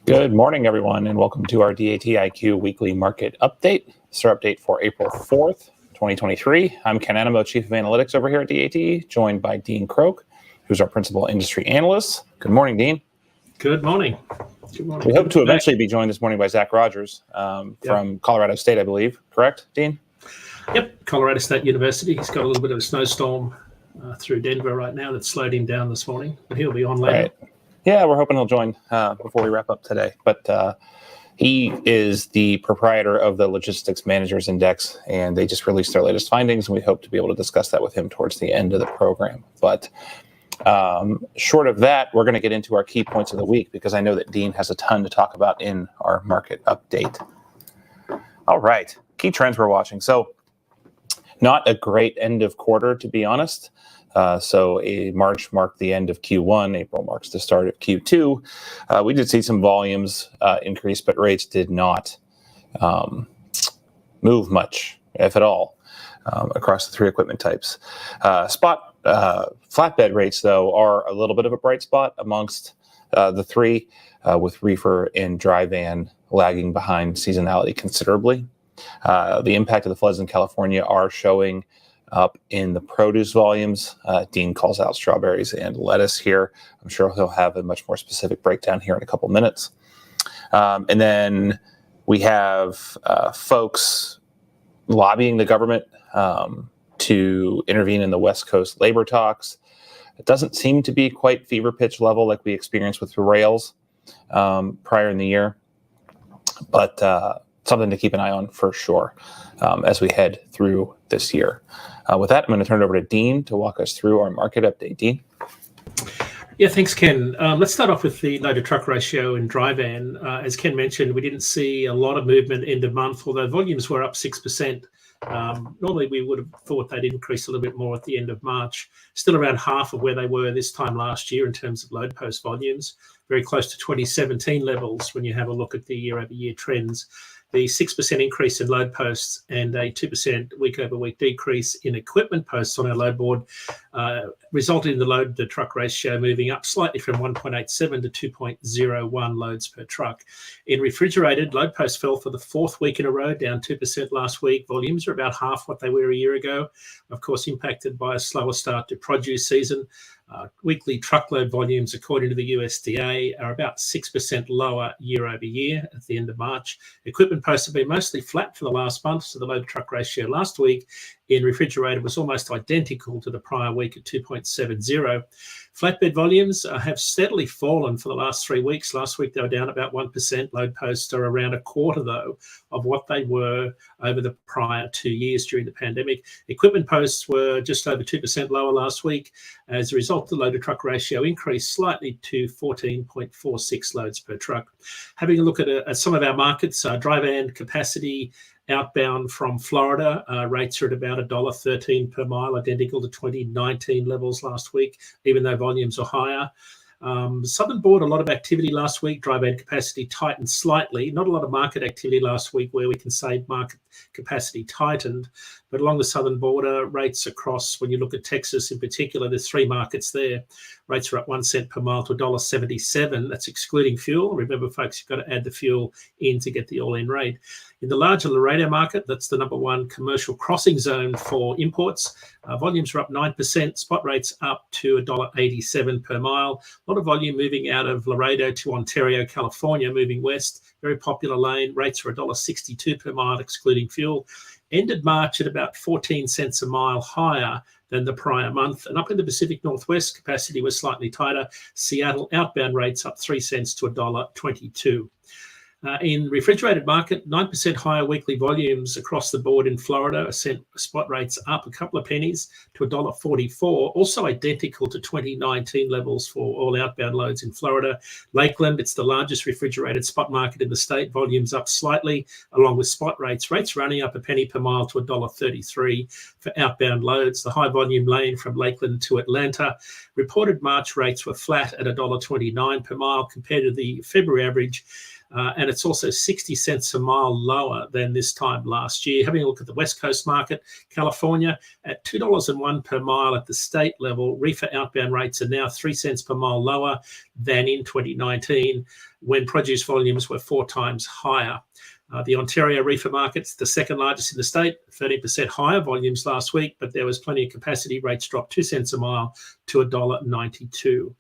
Good morning, everyone, and welcome to our DAT IQ weekly market update. This is our update for April 4th, 2023. I'm Ken Animo, Chief of Analytics over here at DAT, joined by Dean Croak, who's our Principal Industry Analyst. Good morning, Dean. Good morning. Good morning. We hope to eventually be joined this morning by Zach Rogers from Colorado State, I believe. Correct, Dean? Yep, Colorado State University. He's got a little bit of a snowstorm through Denver right now that slowed him down this morning, but he'll be on later. Right. Yeah, we're hoping he'll join before we wrap up today. But he is the proprietor of the Logistics Managers Index, and they just released their latest findings, and we hope to be able to discuss that with him towards the end of the program. But short of that, we're going to get into our key points of the week because I know that Dean has a ton to talk about in our market update. All right, key trends we're watching. So not a great end of quarter, to be honest. So March marked the end of Q1, April marks the start of Q2. We did see some volumes increase, but rates did not move much, if at all, across the three equipment types. Spot flatbed rates, though, are a little bit of a bright spot amongst the three, with reefer and dry van lagging behind seasonality considerably. The impact of the floods in California are showing up in the produce volumes. Dean calls out strawberries and lettuce here. I'm sure he'll have a much more specific breakdown here in a couple minutes. And then we have folks lobbying the government to intervene in the West Coast labor talks. It doesn't seem to be quite fever pitch level like we experienced with the rails prior in the year, but something to keep an eye on for sure as we head through this year. With that, I'm going to turn it over to Dean to walk us through our market update. Dean? Yeah, thanks, Ken. Let's start off with the load-to-truck ratio in dry van. As Ken mentioned, we didn't see a lot of movement end of month, although volumes were up 6%. Normally, we would have thought they'd increase a little bit more at the end of March. Still around half of where they were this time last year in terms of load post volumes, very close to 2017 levels when you have a look at the year-over-year trends. The 6% increase in load posts and a 2% week-over-week decrease in equipment posts on our load board resulted in the load-to-truck ratio moving up slightly from 1.87 to 2.01 loads per truck. In refrigerated, load posts fell for the fourth week in a row, down 2% last week. Volumes are about half what they were a year ago, of course impacted by a slower start to produce season. Weekly truckload volumes, according to the USDA, are about 6% lower year over year at the end of March. Equipment posts have been mostly flat for the last month, so the load-to-truck ratio last week in refrigerated was almost identical to the prior week at 2.70. Flatbed volumes have steadily fallen for the last 3 weeks. Last week they were down about 1%. Load posts are around a quarter, though, of what they were over the prior 2 years during the pandemic. Equipment posts were just over 2% lower last week. As a result, the load-to-truck ratio increased slightly to 14.46 loads per truck. Having a look at some of our markets, dry van capacity outbound from Florida, rates are at about $1.13 per mile, identical to 2019 levels last week, even though volumes are higher. Southern border, a lot of activity last week. Dry van capacity tightened slightly. Not a lot of market activity last week where we can say market capacity tightened. But along the southern border, rates across, when you look at Texas in particular, there's three markets there. Rates are up 1 cent per mile to $1.77. That's excluding fuel. Remember, folks, you've got to add the fuel in to get the all-in rate. In the larger Laredo market, that's the number one commercial crossing zone for imports. Volumes are up 9%. Spot rates up to $1.87 per mile. A lot of volume moving out of Laredo to Ontario, California, moving west. Very popular lane. Rates are $1.62 per mile, excluding fuel. Ended March at about 14 cents a mile higher than the prior month. And up in the Pacific Northwest, capacity was slightly tighter. Seattle outbound rates up 3 cents to $1.22. In refrigerated market, 9% higher weekly volumes across the board in Florida. Spot rates up a couple of pennies to $1.44, also identical to 2019 levels for all outbound loads in Florida. Lakeland, it's the largest refrigerated spot market in the state. Volumes up slightly, along with spot rates. Rates running up a penny per mile to $1.33 for outbound loads. The high volume lane from Lakeland to Atlanta. Reported March rates were flat at $1.29 per mile compared to the February average. and it's also 60 cents a mile lower than this time last year. Having a look at the West Coast market, California at $2.01 per mile at the state level. Reefer outbound rates are now 3 cents per mile lower than in 2019, when produce volumes were 4 times higher. The Ontario reefer market's the second largest in the state, 30% higher volumes last week, but there was plenty of capacity. Rates dropped 2 cents a mile to $1.92.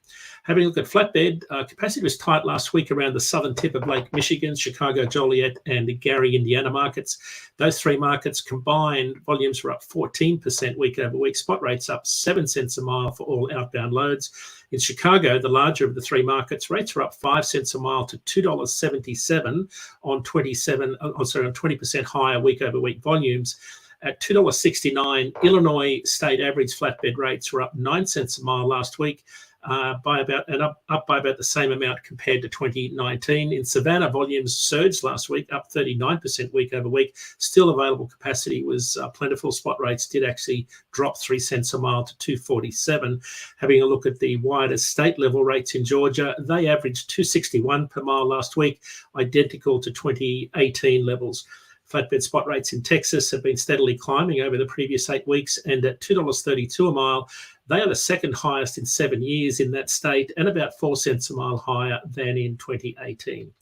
Having a look at flatbed, capacity was tight last week around the southern tip of Lake Michigan, Chicago, Joliet, and the Gary, Indiana markets. Those 3 markets combined, volumes were up 14% week over week. Spot rates up 7 cents a mile for all outbound loads. In Chicago, the larger of the 3 markets, rates were up 5 cents a mile to $2.77 on 20% higher week over week volumes. At $2.69, Illinois state average flatbed rates were up 9 cents a mile last week, up by about the same amount compared to 2019. In Savannah, volumes surged last week, up 39% week over week. Still available capacity was plentiful. Spot rates did actually drop 3 cents a mile to $2.47. Having a look at the wider state level rates in Georgia, they averaged $2.61 per mile last week, identical to 2018 levels. Flatbed spot rates in Texas have been steadily climbing over the previous 8 weeks, and at $2.32 a mile, they are the second highest in 7 years in that state and about 4 cents a mile higher than in 2018.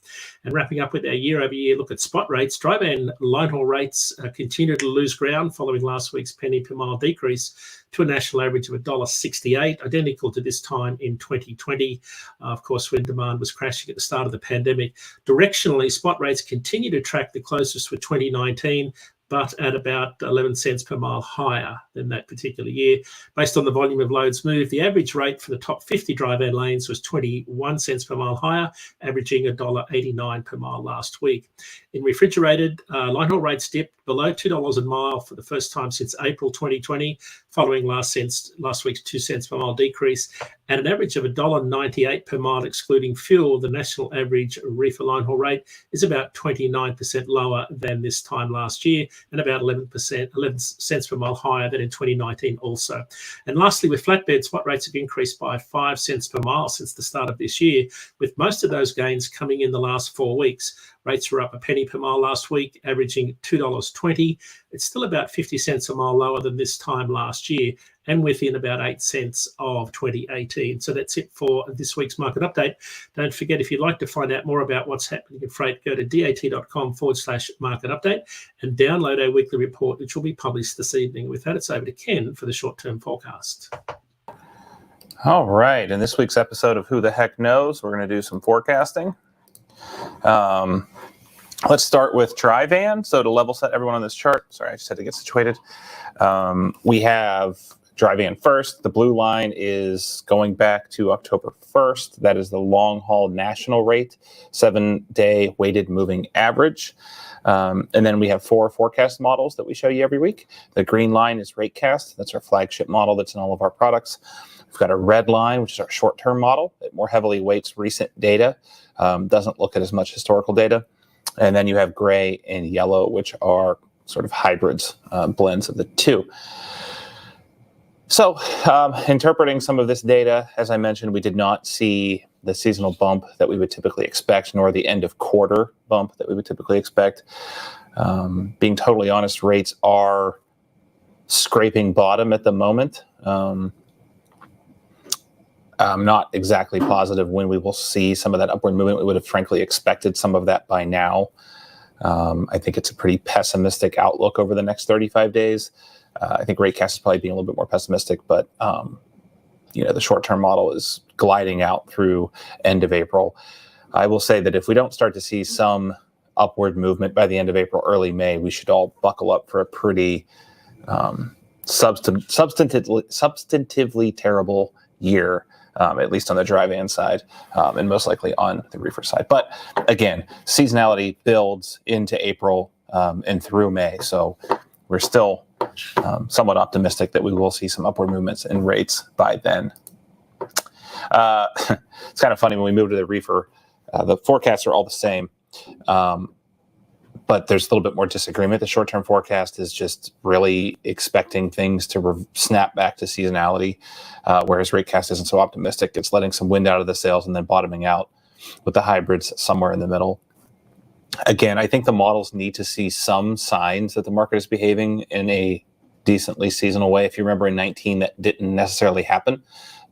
And wrapping up with our year-over-year look at spot rates, dry van line haul rates continue to lose ground following last week's penny per mile decrease to a national average of $1.68, identical to this time in 2020, of course, when demand was crashing at the start of the pandemic. Directionally, spot rates continue to track the closest with 2019, but at about 11 cents per mile higher than that particular year. Based on the volume of loads moved, the average rate for the top 50 dry van lanes was 21 cents per mile higher, averaging $1.89 per mile last week. In refrigerated, line haul rates dipped below $2 a mile for the first time since April 2020, following last week's 2 cents per mile decrease. At an average of $1.98 per mile excluding fuel, the national average reefer line haul rate is about 29% lower than this time last year, and about 11 cents per mile higher than in 2019 also. And lastly, with flatbed, spot rates have increased by 5 cents per mile since the start of this year, with most of those gains coming in the last 4 weeks. Rates were up a penny per mile last week, averaging $2.20. It's still about 50 cents a mile lower than this time last year, and within about 8 cents of 2018. So that's it for this week's market update. Don't forget, if you'd like to find out more about what's happening in freight, go to dat.com/market update and download our weekly report, which will be published this evening. With that, it's over to Ken for the short-term forecast. All right. In this week's episode of Who the Heck Knows, we're going to do some forecasting. Let's start with dry van. So to level set everyone on this chart, sorry, I just had to get situated. We have dry van first. The blue line is going back to October 1st. That is the long haul national rate, 7-day weighted moving average. And then we have 4 forecast models that we show you every week. The green line is RateCast. That's our flagship model that's in all of our products. We've got a red line, which is our short-term model. It more heavily weights recent data, doesn't look at as much historical data. And then you have gray and yellow, which are sort of hybrids, blends of the two. So interpreting some of this data, as I mentioned, we did not see the seasonal bump that we would typically expect, nor the end of quarter bump that we would typically expect. Being totally honest, rates are scraping bottom at the moment. I'm not exactly positive when we will see some of that upward movement. We would have frankly expected some of that by now. I think it's a pretty pessimistic outlook over the next 35 days. I think RateCast is probably being a little bit more pessimistic, but the short-term model is gliding out through end of April. I will say that if we don't start to see some upward movement by the end of April, early May, we should all buckle up for a pretty substantively terrible year. At least on the dry van side, and most likely on the reefer side. But again, seasonality builds into April and through May. So we're still somewhat optimistic that we will see some upward movements in rates by then. It's kind of funny when we move to the reefer, the forecasts are all the same. But there's a little bit more disagreement. The short-term forecast is just really expecting things to snap back to seasonality, whereas RateCast isn't so optimistic. It's letting some wind out of the sails and then bottoming out with the hybrids somewhere in the middle. Again, I think the models need to see some signs that the market is behaving in a decently seasonal way. If you remember in 19, that didn't necessarily happen.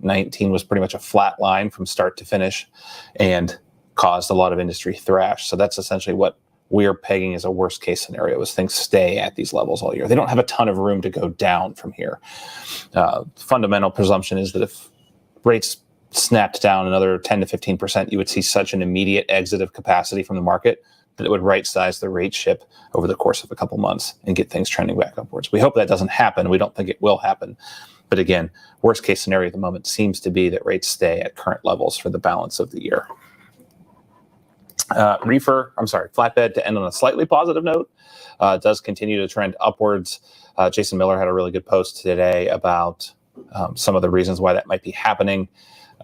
19 was pretty much a flat line from start to finish and caused a lot of industry thrash. So that's essentially what we're pegging as a worst case scenario, is things stay at these levels all year. They don't have a ton of room to go down from here. Fundamental presumption is that if rates snapped down another 10 to 15%, you would see such an immediate exit of capacity from the market that it would right size the rate ship over the course of a couple months and get things trending back upwards. We hope that doesn't happen. We don't think it will happen. But again, worst case scenario at the moment seems to be that rates stay at current levels for the balance of the year. Flatbed, to end on a slightly positive note, does continue to trend upwards. Jason Miller had a really good post today about some of the reasons why that might be happening.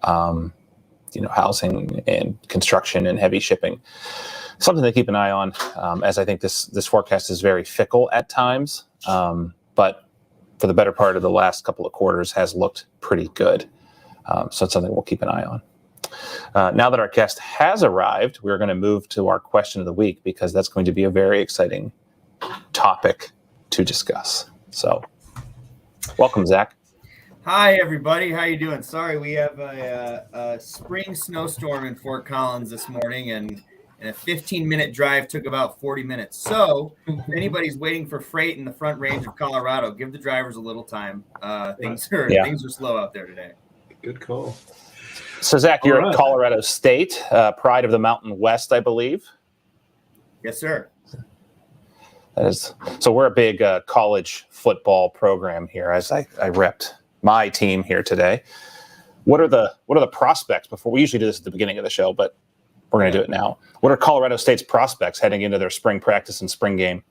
Housing and construction and heavy shipping. Something to keep an eye on, as I think this forecast is very fickle at times, but for the better part of the last couple of quarters has looked pretty good. So it's something we'll keep an eye on. Now that our guest has arrived, we're going to move to our question of the week, because that's going to be a very exciting topic to discuss. So welcome, Zach. Hi, everybody. How you doing? Sorry, we have a spring snowstorm in Fort Collins this morning, and a 15-minute drive took about 40 minutes. So if anybody's waiting for freight in the Front Range of Colorado, give the drivers a little time. Things are slow out there today. Good call. So, Zach, you're at Colorado State, pride of the Mountain West, I believe. Yes, sir. So we're a big college football program here, as I repped my team here today. What are the prospects before? We usually do this at the beginning of the show, but we're going to do it now. What are Colorado State's prospects heading into their spring practice and spring game?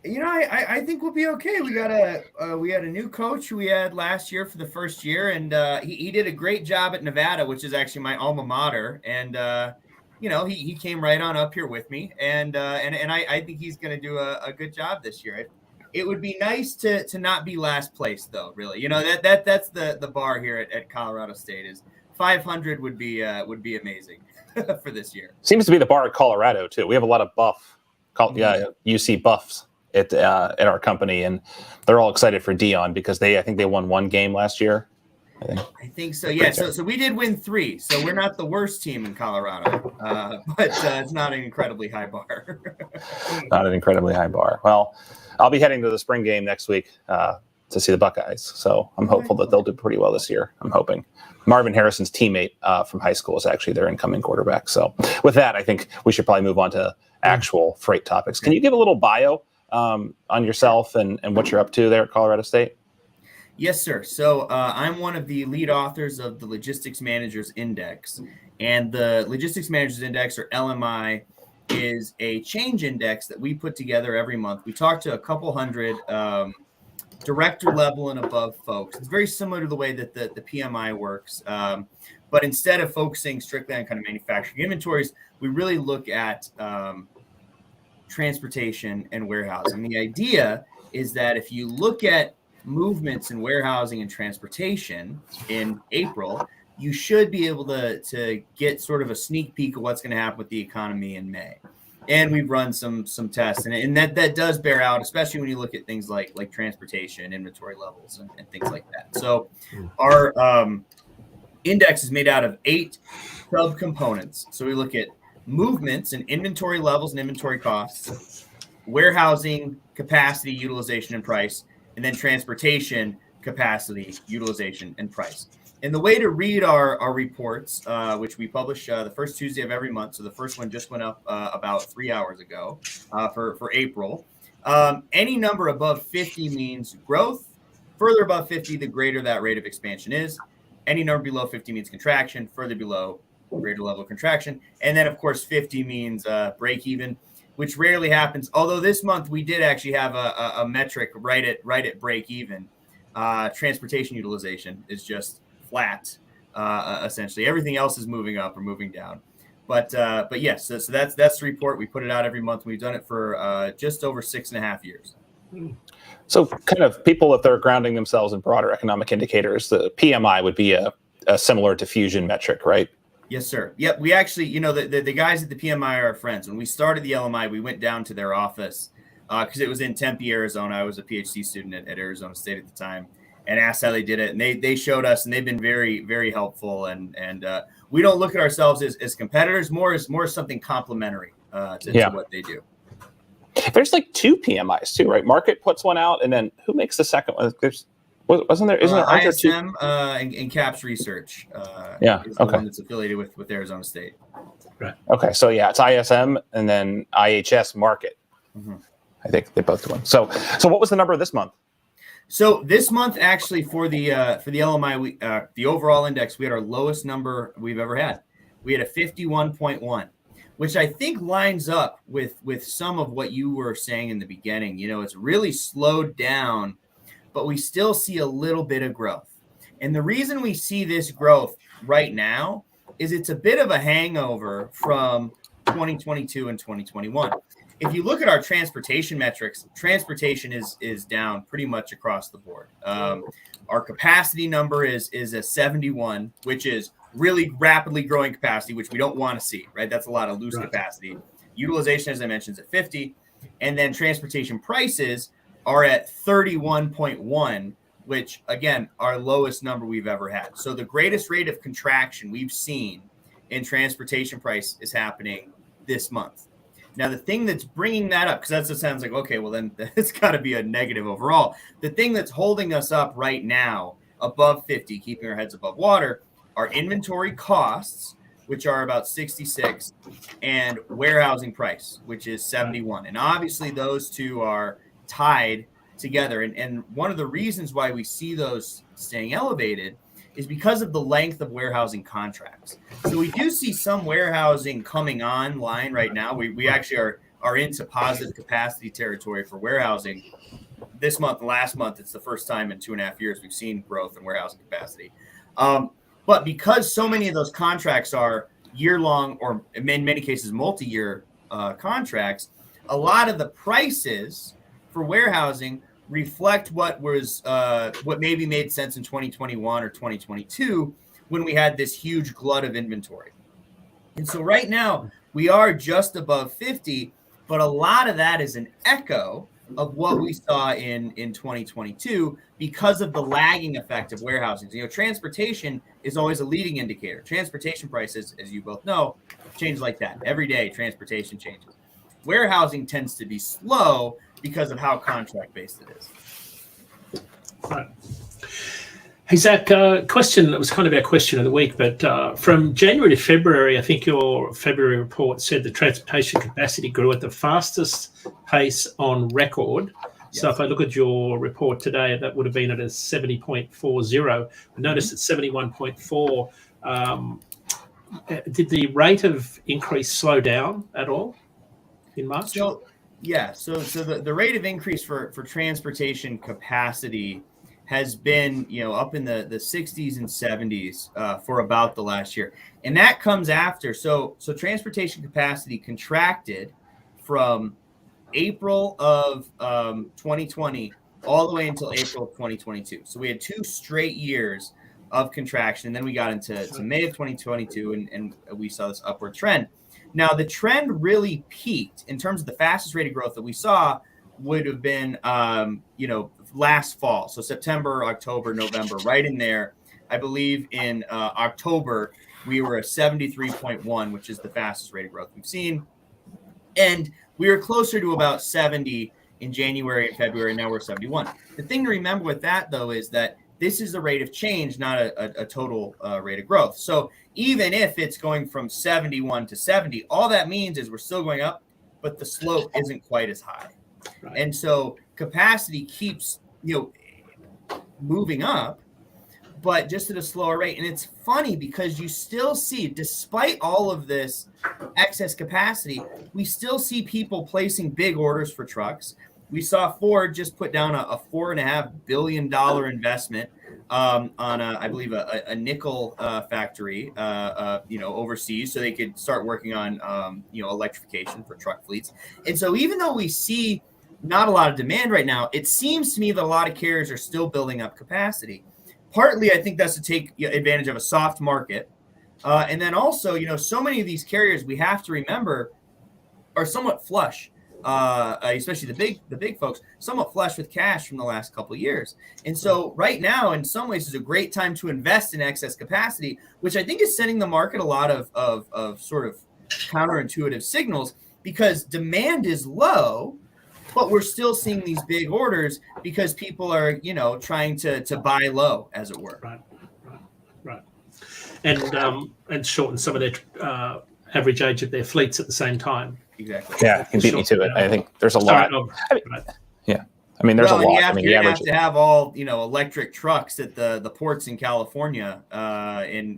I think we'll be okay. We had a new coach who we had last year for the first year, and he did a great job at Nevada, which is actually my alma mater. And he came right on up here with me, and I think he's going to do a good job this year. It would be nice to not be last place, though. Really, that's the bar here at Colorado State. Is 500 would be amazing for this year. Seems to be the bar at Colorado too. We have a lot of UC buffs at our company, and they're all excited for Dion because I think they won one game last year. I think so. Yeah. So we did win 3. So we're not the worst team in Colorado, but it's not an incredibly high bar. Not an incredibly high bar. Well, I'll be heading to the spring game next week to see the Buckeyes. So I'm hopeful that they'll do pretty well this year. I'm hoping. Marvin Harrison's teammate from high school is actually their incoming quarterback. So with that, I think we should probably move on to actual freight topics. Can you give a little bio on yourself and what you're up to there at Colorado State? Yes, sir. So I'm one of the lead authors of the Logistics Managers Index. And the Logistics Managers Index, or LMI, is a change index that we put together every month. We talk to a couple hundred director level and above folks. It's very similar to the way that the PMI works. But instead of focusing strictly on kind of manufacturing inventories, we really look at transportation and warehousing. The idea is that if you look at movements in warehousing and transportation in April, you should be able to get sort of a sneak peek of what's going to happen with the economy in May. And we've run some tests, and that does bear out, especially when you look at things like transportation, inventory levels, and things like that. So our index is made out of 8 sub-components. So we look at movements and inventory levels and inventory costs, warehousing, capacity, utilization, and price, and then transportation, capacity, utilization, and price. And the way to read our reports, which we publish the first Tuesday of every month, so the first one just went up about 3 hours ago for April. Any number above 50 means growth. Further above 50, the greater that rate of expansion is. Any number below 50 means contraction. Further below, greater level of contraction. And then, of course, 50 means break even, which rarely happens. Although this month we did actually have a metric right at break even. Transportation utilization is just flat, essentially. Everything else is moving up or moving down. But yes, so that's the report. We put it out every month. We've done it for just over 6.5 years. So kind of people, if they're grounding themselves in broader economic indicators, the PMI would be a similar diffusion metric, right? Yes, sir. Yep. We actually, the guys at the PMI are our friends. When we started the LMI, we went down to their office because it was in Tempe, Arizona. I was a PhD student at Arizona State at the time, and asked how they did it. And they showed us, and they've been very, very helpful. And we don't look at ourselves as competitors, more as something complementary to what they do. There's like 2 PMIs too, right? Market puts one out, and then who makes the second one? Isn't there ISM and CAPS Research? Is the one that's affiliated with Arizona State. Right. Okay, so it's ISM and then IHS Market. Mm-hmm. I think they both do one. So what was the number this month? So this month, actually, for the LMI, the overall index, we had our lowest number we've ever had. We had a 51.1, which I think lines up with some of what you were saying in the beginning. It's really slowed down, but we still see a little bit of growth. And the reason we see this growth right now is it's a bit of a hangover from 2022 and 2021. If you look at our transportation metrics, transportation is down pretty much across the board. Our capacity number is a 71, which is really rapidly growing capacity, which we don't want to see, right? That's a lot of loose capacity. Utilization, as I mentioned, is at 50. And then transportation prices are at 31.1, which, again, our lowest number we've ever had. So the greatest rate of contraction we've seen in transportation price is happening this month. Now, the thing that's bringing that up, because that sounds like, okay, well, then it's got to be a negative overall. The thing that's holding us up right now above 50, keeping our heads above water, are inventory costs, which are about 66, and warehousing price, which is 71. And obviously, those two are tied together. And one of the reasons why we see those staying elevated is because of the length of warehousing contracts. So we do see some warehousing coming online right now. We actually are into positive capacity territory for warehousing this month and last month. It's the first time in 2.5 years we've seen growth in warehousing capacity. But because so many of those contracts are year-long, or in many cases multi-year contracts, a lot of the prices for warehousing reflect what maybe made sense in 2021 or 2022 when we had this huge glut of inventory. And so right now we are just above 50, but a lot of that is an echo of what we saw in 2022 because of the lagging effect of warehousing. Transportation is always a leading indicator. Transportation prices, as you both know, change like that. Every day, transportation changes. Warehousing tends to be slow because of how contract-based it is. Right. Hey, Zach, question, it was kind of our question of the week, but from January to February, I think your February report said the transportation capacity grew at the fastest pace on record. Yes. So if I look at your report today, that would have been at a 70.40. I noticed it's 71.4. Did the rate of increase slow down at all in March? So the rate of increase for transportation capacity has been, up in the 60s and 70s for about the last year. And that comes after. So transportation capacity contracted from April of 2020 all the way until April of 2022. So we had 2 straight years of contraction. And then we got into May of 2022 and we saw this upward trend. Now, the trend really peaked in terms of the fastest rate of growth that we saw would have been, last fall. So September, October, November, right in there. I believe in October, we were at 73.1, which is the fastest rate of growth we've seen. And we were closer to about 70 in January and February. Now we're 71. The thing to remember with that, though, is that this is the rate of change, not a total rate of growth. So even if it's going from 71 to 70, all that means is we're still going up, but the slope isn't quite as high. Right. And so capacity keeps, moving up, but just at a slower rate. And it's funny because you still see, despite all of this excess capacity, we still see people placing big orders for trucks. We saw Ford just put down a $4.5 billion investment on I believe a nickel factory, overseas, so they could start working on electrification for truck fleets. And so even though we see not a lot of demand right now, it seems to me that a lot of carriers are still building up capacity. Partly, I think that's to take advantage of a soft market. And then also, so many of these carriers, we have to remember, are somewhat flush, especially the big folks, somewhat flush with cash from the last couple of years. And so right now, in some ways, is a great time to invest in excess capacity, which I think is sending the market a lot of sort of counterintuitive signals, because demand is low, but we're still seeing these big orders because people are, trying to buy low, as it were. Right. And shorten some of their average age of their fleets at the same time. Exactly. Yeah, you beat me to it. I think there's a lot. Yeah. I mean, there's a lot. You're going to have to have all, electric trucks at the ports in California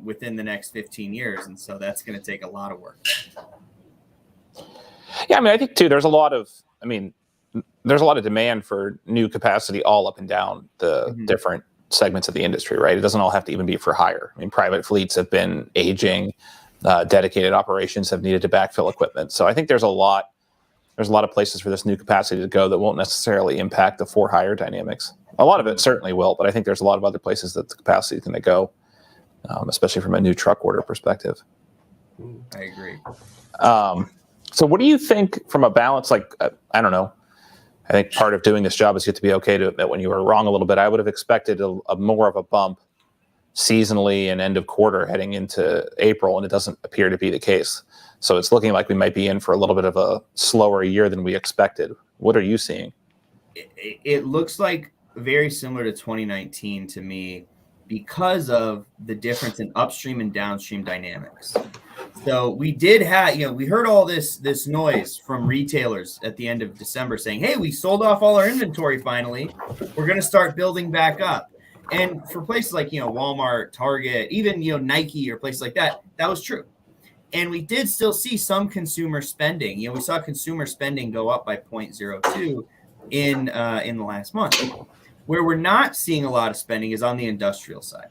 within the next 15 years. And so that's going to take a lot of work. Yeah, I mean, I think, too, there's a lot of demand for new capacity all up and down the different segments of the industry, right? It doesn't all have to even be for hire. I mean, private fleets have been aging. Dedicated operations have needed to backfill equipment. So I think there's a lot of places for this new capacity to go that won't necessarily impact the for hire dynamics. A lot of it certainly will, but I think there's a lot of other places that the capacity is going to go, especially from a new truck order perspective. I agree. So what do you think from a balance? Like, I don't know. I think part of doing this job is you have to be okay to admit when you were wrong a little bit. I would have expected a more of a bump seasonally and end of quarter heading into April, and it doesn't appear to be the case. So it's looking like we might be in for a little bit of a slower year than we expected. What are you seeing? It looks like very similar to 2019 to me because of the difference in upstream and downstream dynamics. So we did have, we heard all this noise from retailers at the end of December saying, hey, we sold off all our inventory finally. We're going to start building back up. And for places like, Walmart, Target, even, Nike or places like that, that was true. And we did still see some consumer spending. We saw consumer spending go up by 0.02 in the last month. Where we're not seeing a lot of spending is on the industrial side.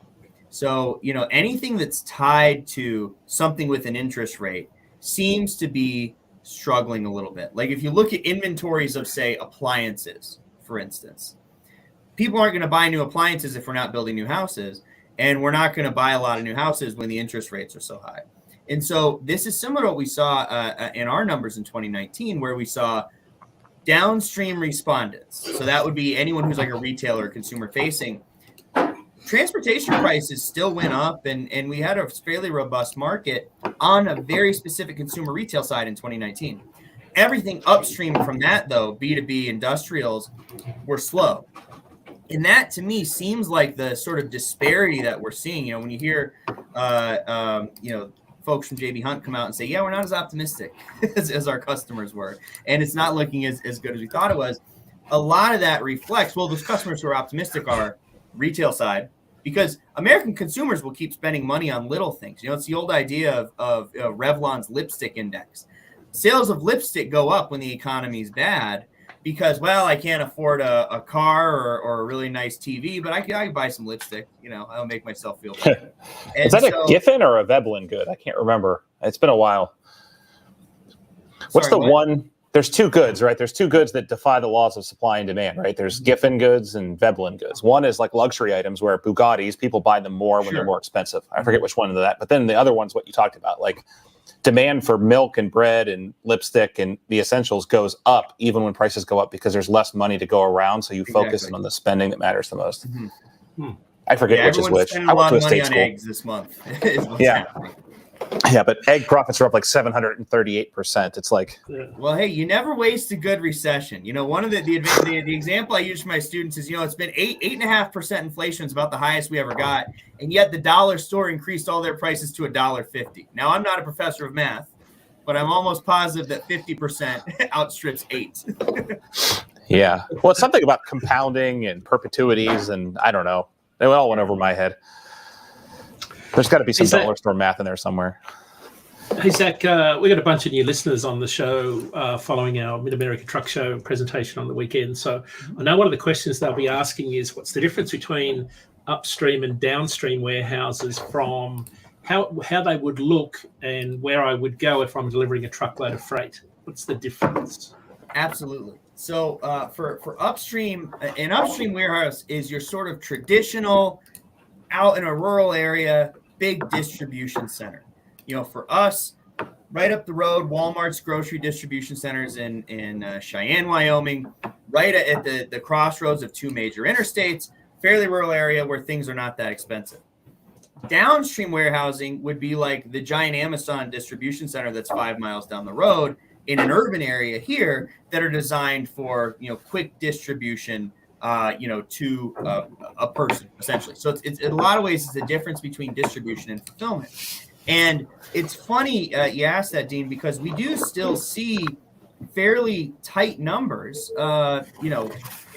So, anything that's tied to something with an interest rate seems to be struggling a little bit. Like if you look at inventories of, say, appliances, for instance, people aren't going to buy new appliances if we're not building new houses, and we're not going to buy a lot of new houses when the interest rates are so high. And so this is similar to what we saw in our numbers in 2019, where we saw downstream respondents. So that would be anyone who's like a retailer or consumer facing. Transportation prices still went up, and we had a fairly robust market on a very specific consumer retail side in 2019. Everything upstream from that, though, B2B industrials, were slow. And that, to me, seems like the sort of disparity that we're seeing. When you hear, folks from JB Hunt come out and say, yeah, we're not as optimistic as our customers were, and it's not looking as good as we thought it was. A lot of that reflects, well, those customers who are optimistic are retail side, because American consumers will keep spending money on little things. It's the old idea of Revlon's lipstick index. Sales of lipstick go up when the economy is bad, because, well, I can't afford a car or a really nice TV, but I can buy some lipstick. I'll make myself feel better. Is that a Giffen or a Veblen good? I can't remember. It's been a while. What's the one? There's two goods, right? There's two goods that defy the laws of supply and demand, right? There's Giffen goods and Veblen goods. One is like luxury items where Bugattis, people buy them more when they're more expensive. I forget which one of that. But then the other one's what you talked about, like demand for milk and bread and lipstick and the essentials goes up even when prices go up because there's less money to go around. So you focus on the spending that matters the most. I forget which is which. I went to a state school. Eggs this month. Happening. Yeah, but egg profits are up like 738%. It's like, well, hey, you never waste a good recession. One of the example I use for my students is, it's been 8.5% inflation is about the highest we ever got, and yet the dollar store increased all their prices to $1.50. Now, I'm not a professor of math, but I'm almost positive that 50% outstrips 8. Yeah, well, it's something about compounding and perpetuities, and I don't know. They all went over my head. There's got to be some dollar store math in there somewhere. Hey, Zach, we got a bunch of new listeners on the show following our Mid-America Truck Show presentation on the weekend. So I know one of the questions they'll be asking is, what's the difference between upstream and downstream warehouses from how they would look and where I would go if I'm delivering a truckload of freight? What's the difference? Absolutely. So for upstream, an upstream warehouse is your sort of traditional out in a rural area big distribution center. For us, right up the road, Walmart's grocery distribution centers in Cheyenne, Wyoming, right at the crossroads of two major interstates, fairly rural area where things are not that expensive. Downstream warehousing would be like the giant Amazon distribution center that's 5 miles down the road in an urban area here that are designed for quick distribution to a person essentially. So it's in a lot of ways it's the difference between distribution and fulfillment. And it's funny you asked that, Dean, because we do still see fairly tight numbers,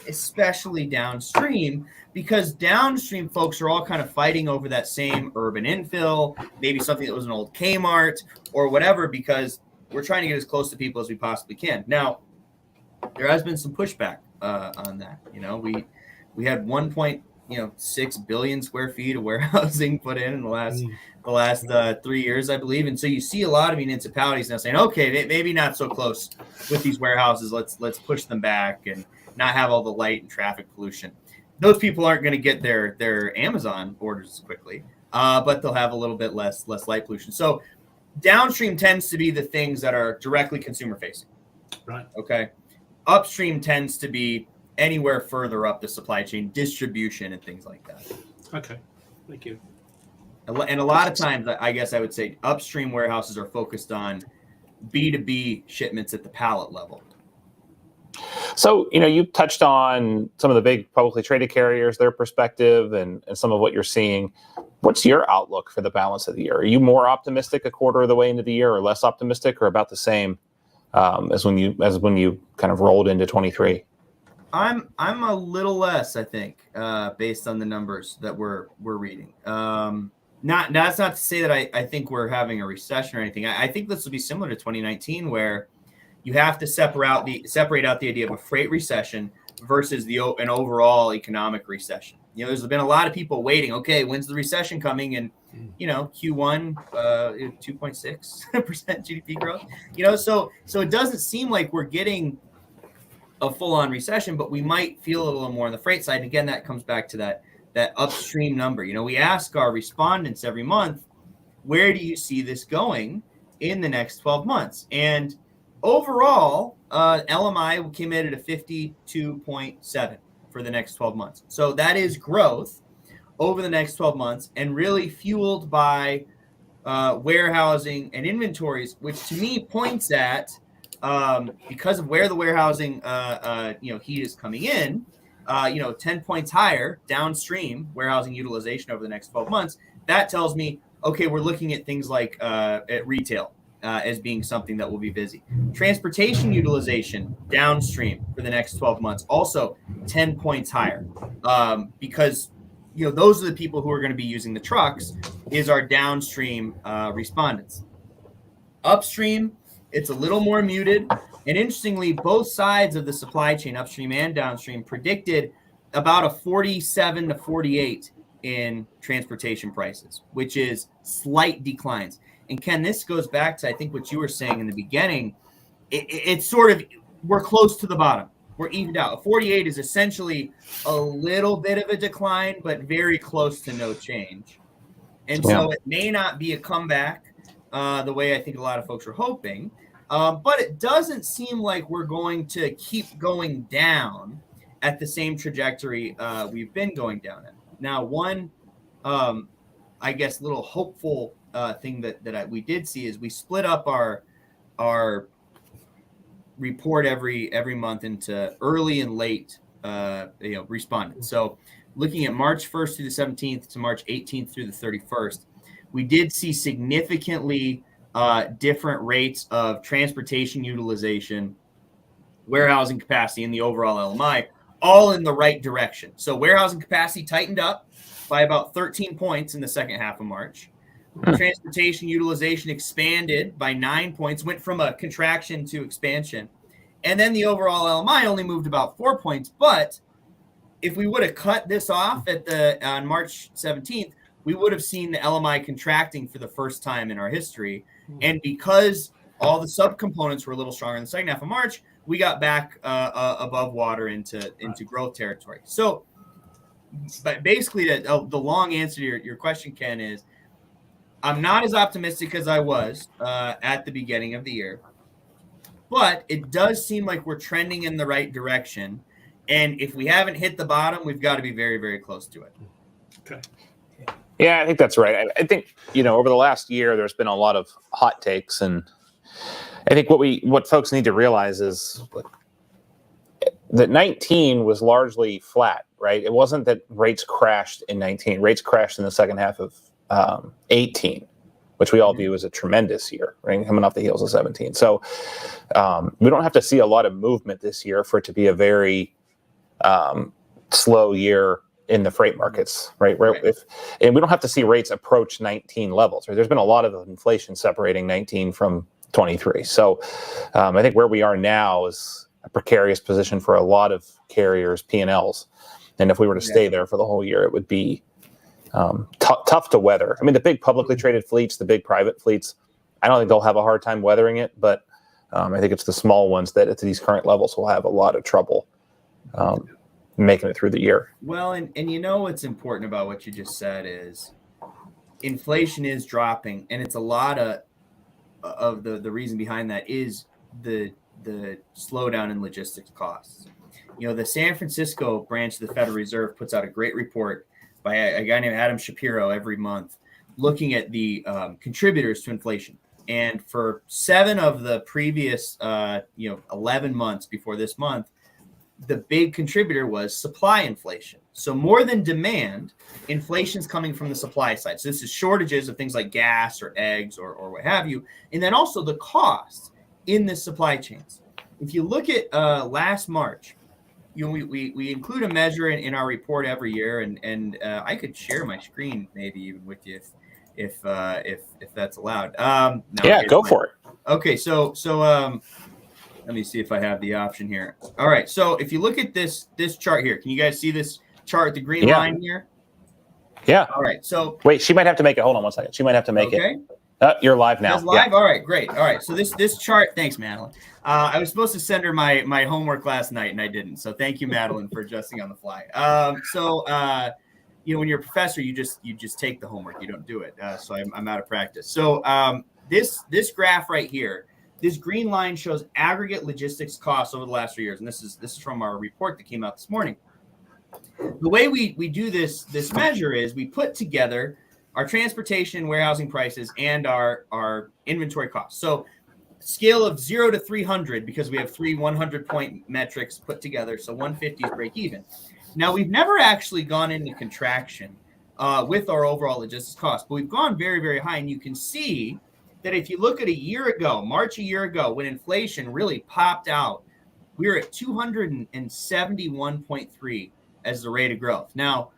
especially downstream, because downstream folks are all kind of fighting over that same urban infill, maybe something that was an old Kmart or whatever, because we're trying to get as close to people as we possibly can. Now, there has been some pushback on that. We had 1.6 billion square feet of warehousing put in the last 3 years, I believe. And so you see a lot of municipalities now saying, okay, maybe not so close with these warehouses. Let's push them back and not have all the light and traffic pollution. Those people aren't going to get their Amazon orders as quickly, but they'll have a little bit less light pollution. So downstream tends to be the things that are directly consumer facing. Right. Okay. Upstream tends to be anywhere further up the supply chain, distribution and things like that. Okay. Thank you. And a lot of times, I guess I would say upstream warehouses are focused on B2B shipments at the pallet level. So, you touched on some of the big publicly traded carriers, their perspective, and some of what you're seeing. What's your outlook for the balance of the year? Are you more optimistic a quarter of the way into the year, or less optimistic, or about the same as when you kind of rolled into 23? I'm a little less, I think, based on the numbers that we're reading. That's not to say that I think we're having a recession or anything. I think this will be similar to 2019, where you have to separate out the idea of a freight recession versus an overall economic recession. There's been a lot of people waiting. Okay, when's the recession coming? And Q1, 2.6% GDP growth. So it doesn't seem like we're getting a full-on recession, but we might feel a little more on the freight side. And again, that comes back to that upstream number. We ask our respondents every month, where do you see this going in the next 12 months? And overall, LMI came in at a 52.7 for the next 12 months. So that is growth over the next 12 months and really fueled by warehousing and inventories, which to me points at, because of where the warehousing heat is coming in, 10 points higher downstream warehousing utilization over the next 12 months. That tells me, okay, we're looking at things like at retail as being something that will be busy. Transportation utilization downstream for the next 12 months, also 10 points higher, because those are the people who are going to be using the trucks, is our downstream respondents. Upstream, it's a little more muted. And interestingly, both sides of the supply chain, upstream and downstream, predicted about a 47 to 48 in transportation prices, which is slight declines. And Ken, this goes back to, I think, what you were saying in the beginning. It's sort of, we're close to the bottom. We're evened out. A 48 is essentially a little bit of a decline, but very close to no change. And so it may not be a comeback the way I think a lot of folks are hoping. But it doesn't seem like we're going to keep going down at the same trajectory we've been going down at. Now, one, I guess, little hopeful thing that we did see is we split up our report every month into early and late respondents. So looking at March 1st through the 17th to March 18th through the 31st, we did see significantly different rates of transportation utilization, warehousing capacity, and the overall LMI, all in the right direction. So warehousing capacity tightened up by about 13 points in the second half of March. Transportation utilization expanded by 9 points, went from a contraction to expansion. And then the overall LMI only moved about 4 points. But if we would have cut this off on March 17th, we would have seen the LMI contracting for the first time in our history. And because all the subcomponents were a little stronger in the second half of March, we got back above water into growth territory. So, but basically, the long answer to your question, Ken, is I'm not as optimistic as I was at the beginning of the year, but it does seem like we're trending in the right direction. And if we haven't hit the bottom, we've got to be very, very close to it. Okay. Yeah, I think that's right. I think, over the last year, there's been a lot of hot takes, and I think what folks need to realize is that 19 was largely flat, right? It wasn't that rates crashed in 19. Rates crashed in the second half of 18, which we all view as a tremendous year, right? Coming off the heels of 17. So we don't have to see a lot of movement this year for it to be a very slow year in the freight markets, right? And we don't have to see rates approach 19 levels, right? There's been a lot of inflation separating 19 from 23. So I think where we are now is a precarious position for a lot of carriers' P&Ls. And if we were to stay there for the whole year, it would be tough to weather. I mean, the big publicly traded fleets, the big private fleets, I don't think they'll have a hard time weathering it, but I think it's the small ones that at these current levels will have a lot of trouble making it through the year. Well, and what's important about what you just said is inflation is dropping, and it's a lot of the reason behind that is the slowdown in logistics costs. The San Francisco branch of the Federal Reserve puts out a great report by a guy named Adam Shapiro every month looking at the contributors to inflation. And for 7 of the previous 11 months before this month, the big contributor was supply inflation. So more than demand, inflation's coming from the supply side. So this is shortages of things like gas or eggs or what have you. And then also the costs in the supply chains. If you look at last March, we include a measure in our report every year, and I could share my screen maybe even with you if that's allowed. Go for it. Okay, so let me see if I have the option here. All right, so if you look at this chart here, can you guys see this chart, the green line here? Yeah. All right, so wait, she might have to make it. Hold on one second. She might have to make it. You're live now. That's live? Yeah. All right, great. All right, so this chart, thanks, Madeline. I was supposed to send her my homework last night, and I didn't. So thank you, Madeline, for adjusting on the fly. When you're a professor, you just take the homework. You don't do it. So I'm out of practice. So this graph right here, this green line shows aggregate logistics costs over the last 3 years, and this is from our report that came out this morning. The way we do this measure is we put together our transportation and warehousing prices and our inventory costs. So scale of 0 to 300, because we have 3 100-point metrics put together. So 150 is break even. Now, we've never actually gone into contraction with our overall logistics costs, but we've gone very, very high. And you can see that if you look at March a year ago, when inflation really popped out, we were at 271.3 as the rate of growth. Now,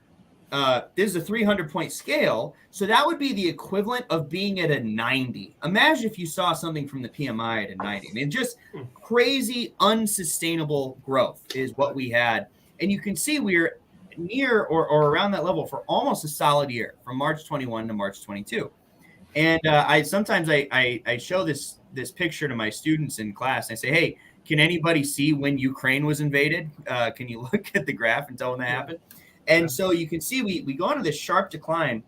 this is a 300-point scale, so that would be the equivalent of being at a 90. Imagine if you saw something from the PMI at a 90. I mean, just crazy, unsustainable growth is what we had. And you can see we're near or around that level for almost a solid year, from March 21 to March 22. And I sometimes show this picture to my students in class, and I say, hey, can anybody see when Ukraine was invaded? Can you look at the graph and tell when that happened? And so you can see we go into this sharp decline,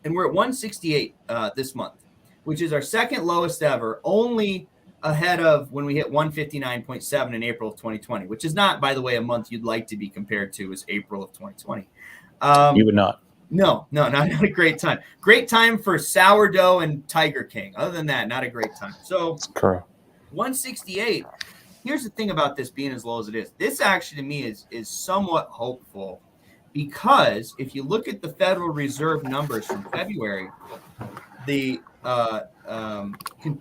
and we're at 168 this month, which is our second lowest ever, only ahead of when we hit 159.7 in April of 2020, which is not, by the way, a month you'd like to be compared to as April of 2020. You would not. No, not a great time. Great time for sourdough and Tiger King. Other than that, not a great time. So correct. 168. Here's the thing about this being as low as it is. This actually, to me, is somewhat hopeful, because if you look at the Federal Reserve numbers from February, the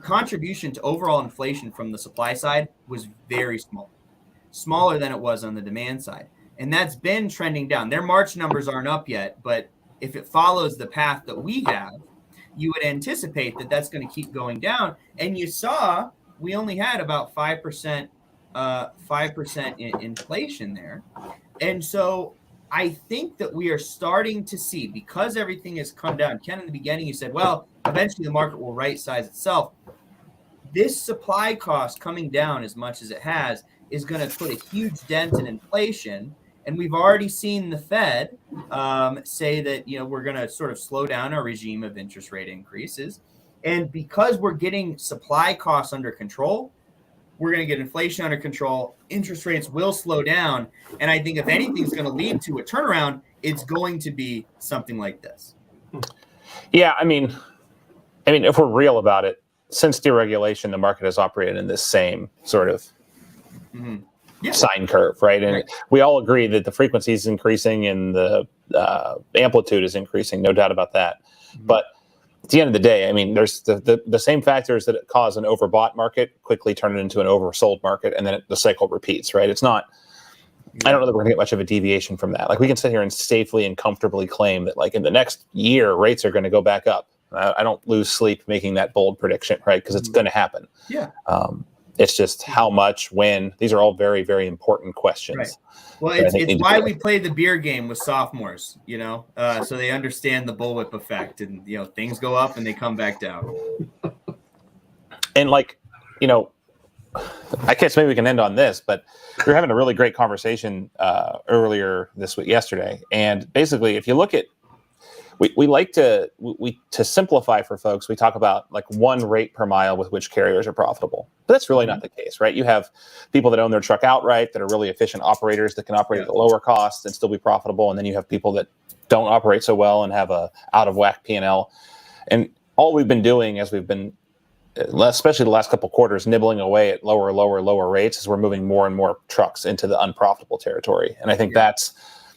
contribution to overall inflation from the supply side was very small, smaller than it was on the demand side. And that's been trending down. Their March numbers aren't up yet, but if it follows the path that we have, you would anticipate that that's going to keep going down. And you saw we only had about 5% in inflation there. And so I think that we are starting to see, because everything has come down. Ken, in the beginning, you said, well, eventually the market will right size itself. This supply cost coming down as much as it has is going to put a huge dent in inflation. And we've already seen the Fed say that, we're going to sort of slow down our regime of interest rate increases. And because we're getting supply costs under control, we're going to get inflation under control. Interest rates will slow down. And I think if anything's going to lead to a turnaround, it's going to be something like this. Yeah, I mean, if we're real about it, since deregulation, the market has operated in this same sort of sine curve, right? And we all agree that the frequency is increasing and the amplitude is increasing, no doubt about that. But at the end of the day, I mean, there's the same factors that cause an overbought market quickly turn it into an oversold market, and then the cycle repeats, right? It's not. I don't know that we're going to get much of a deviation from that. Like, we can sit here and safely and comfortably claim that, like, in the next year, rates are going to go back up. I don't lose sleep making that bold prediction, right? Because it's going to happen. Yeah. It's just how much, when. These are all very, very important questions. Right. Well, it's why we play the beer game with sophomores, so they understand the bullwhip effect, and things go up and they come back down. And I guess maybe we can end on this, but we were having a really great conversation earlier this week, yesterday, and basically, if you look at, we like to simplify for folks. We talk about like one rate per mile with which carriers are profitable, but that's really not the case, right? You have people that own their truck outright that are really efficient operators that can operate at a lower cost and still be profitable, and then you have people that don't operate so well and have a out of whack P&L. And all we've been doing as we've been, especially the last couple of quarters, nibbling away at lower rates as we're moving more and more trucks into the unprofitable territory. And I think that's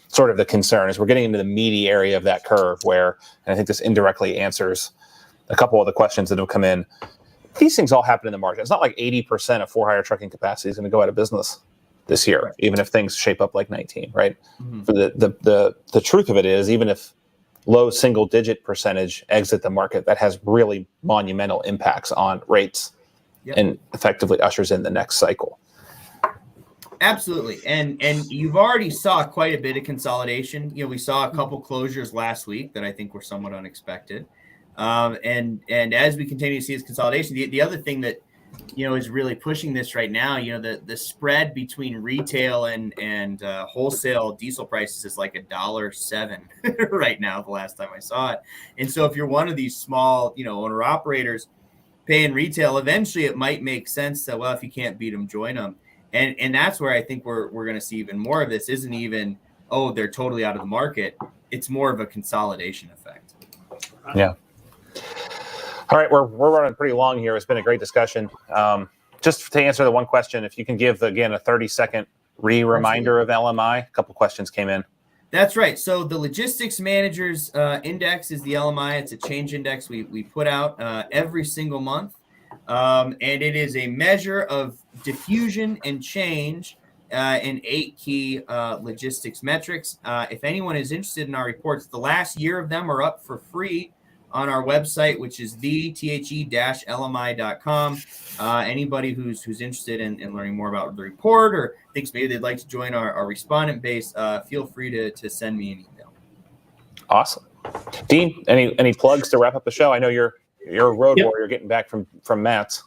sort of the concern, is we're getting into the meaty area of that curve where, and I think this indirectly answers a couple of the questions that have come in. These things all happen in the market. It's not like 80% of for-hire trucking capacity is going to go out of business this year, even if things shape up like 19, right? For the truth of it is, even if low single-digit percentage exit the market, that has really monumental impacts on rates and effectively ushers in the next cycle. Absolutely. And you've already saw quite a bit of consolidation. We saw a couple closures last week that I think were somewhat unexpected. And as we continue to see this consolidation, the other thing that, is really pushing this right now, the spread between retail and wholesale diesel prices is like $1.07 right now, the last time I saw it. And so if you're one of these small, owner operators paying retail, eventually it might make sense that, well, if you can't beat them, join them. And that's where I think we're going to see even more of this. Isn't even, they're totally out of the market. It's more of a consolidation effect. Yeah. All right, we're running pretty long here. It's been a great discussion. Just to answer the one question, if you can give, again, a 30-second reminder of LMI. A couple questions came in. That's right. So the Logistics Managers Index is the LMI. It's a change index we put out every single month. And it is a measure of diffusion and change in 8 key logistics metrics. If anyone is interested in our reports, the last year of them are up for free on our website, which is the-lmi.com. Anybody who's interested in learning more about the report or thinks maybe they'd like to join our respondent base, feel free to send me an email. Awesome. Dean, any plugs to wrap up the show? I know you're a road warrior getting back from Matt's.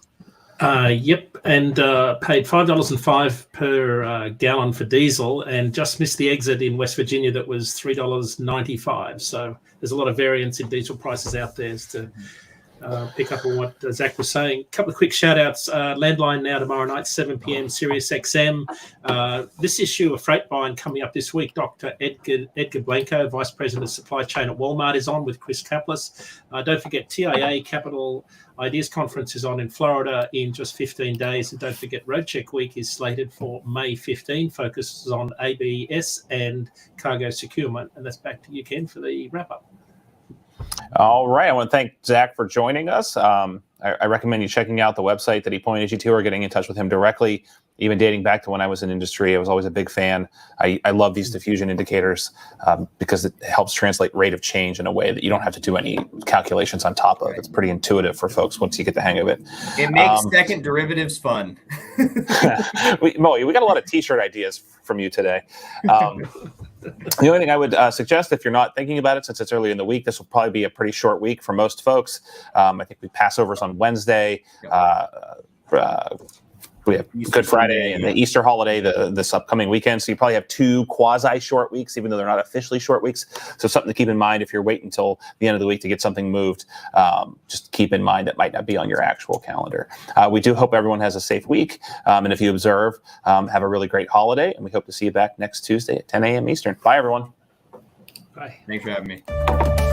Yep, and paid $5.05 per gallon for diesel, and just missed the exit in West Virginia that was $3.95. So there's a lot of variance in diesel prices out there to pick up on what Zach was saying. A couple of quick shout outs. Landline now tomorrow night, 7 p.m. Sirius XM. This issue of Freight Buying coming up this week. Dr. Edgar Blanco, Vice President of Supply Chain at Walmart, is on with Chris Kaplis. Don't forget TIA Capital Ideas Conference is on in Florida in just 15 days. And don't forget RoadCheck Week is slated for May 15, focuses on ABS and cargo securement. And that's back to you, Ken, for the wrap-up. All right. I want to thank Zach for joining us. I recommend you checking out the website that he pointed you to or getting in touch with him directly. Even dating back to when I was in industry, I was always a big fan. I love these diffusion indicators because it helps translate rate of change in a way that you don't have to do any calculations on top of. It's pretty intuitive for folks once you get the hang of it. It makes second derivatives fun. We got a lot of T-shirt ideas from you today. The only thing I would suggest, if you're not thinking about it, since it's early in the week, this will probably be a pretty short week for most folks. I think we Passover's on Wednesday. We have Easter Good Friday Sunday, and yeah. the Easter holiday this upcoming weekend. So you probably have 2 quasi short weeks, even though they're not officially short weeks. So something to keep in mind if you're waiting until the end of the week to get something moved. Just keep in mind that might not be on your actual calendar. We do hope everyone has a safe week. And if you observe, have a really great holiday. And we hope to see you back next Tuesday at 10 a.m. Eastern. Bye, everyone. Bye. Thanks for having me.